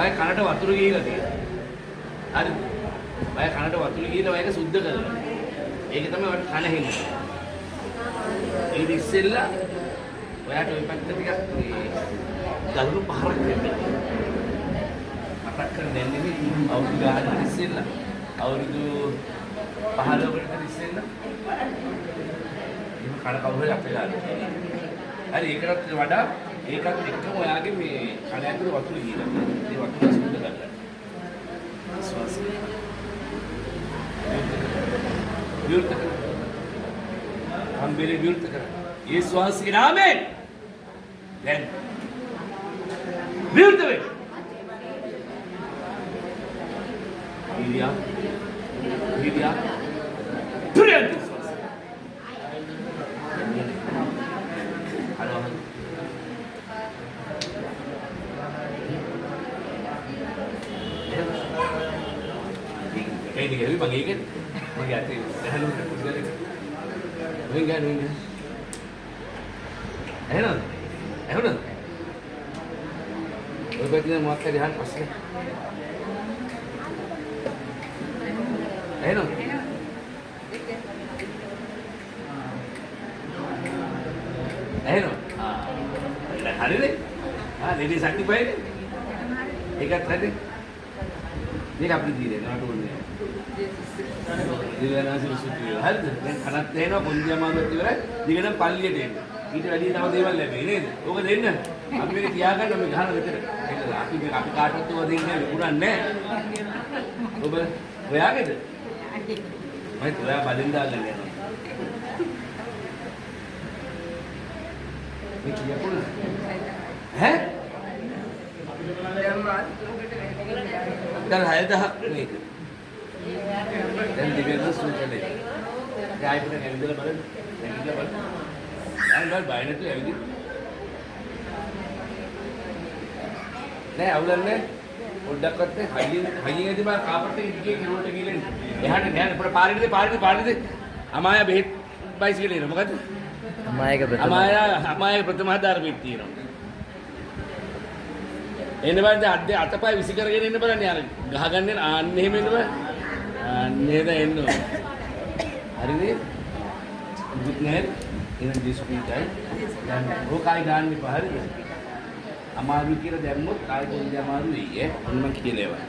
ඔය කනට වතුර ගිහිලා තියෙනවා. හරිද? ඔය කනට වතුර ගිහිලා ඔයක සුද්ධ කරලා. ඒක තමයි ඔය කන හෙන්නේ. ඊට ඉස්සෙල්ලා ඔයාට ওই පැත්ත ටිකක් දරුණු පහරක් දෙන්න. මතක් කරගන්න අවුරුදු ගානක් ඉස්සෙල්ලා අවුරුදු 15කට ඉස්සෙල්ලා එහෙම කන කවුරු අපේ ගානේ. හරි ඒකටත් වඩා ඒකත් එක්කම ඔයාගේ මේ කන ඇතුළේ වතුර ගිහලා. ඒ වතුර සුද්ධ කරලා. විශ්වාස विरुद्ध कर हम मेरे विरुद्ध कर ये श्वास के नाम है विरुद्ध में वीर्या वीर्या तुरंत श्वास हेलो कहीं नहीं अभी मंगेंगे मग आते हेलो वेंगा वेंगा है ना वो कहते हैं माता ध्यान पसले है ना हाँ खाने दे हाँ लेडी साथी पाए एक आध खाते देख अपनी धीरे ना टोलने දිවනාසි සුත්‍රිය හරිද දැන් කනත් තේනවා පොන්දි අමාරුවත් ඉවරයි දිගටම පල්ලියට එන්න ඊට වැඩි තව දේවල් ලැබෙයි නේද ඕක දෙන්න අපි මේක තියාගන්න මේ ගහන විතර ඒක අපි කාටවත් ඕක දෙන්නේ විකුණන්නේ නැහැ ඔබ ඔයාගේද මම ඔයා බලින් දාලා යනවා මේ කියපුණ ඈ දැන් 6000ක් මේක dan dibiarkan sudah deh. Gaya punya yang itu lebaran, yang itu lebaran. Yang bayarnya tuh yang itu. Nih awalnya nih, udah katanya haji itu mah kapan tuh ini kilo tegilin. Ya nih pernah pari deh. Amaya behit baik sekali, nama kan? Amaya pertama hadar behit ini. Ini baru ada apa visikar ini baru nih ada gahagan nih aneh ini baru. නේද එන්න හරිනේ දුක් නැහැ එන ඩිස්ප්ලේයි දැන් ඕකයි ගන්න ඉපා හරිද අමාරු කියලා දැම්මොත් කායි කොන්ද අමාරු වෙයි ඈ ඔන්න මම කියලේවා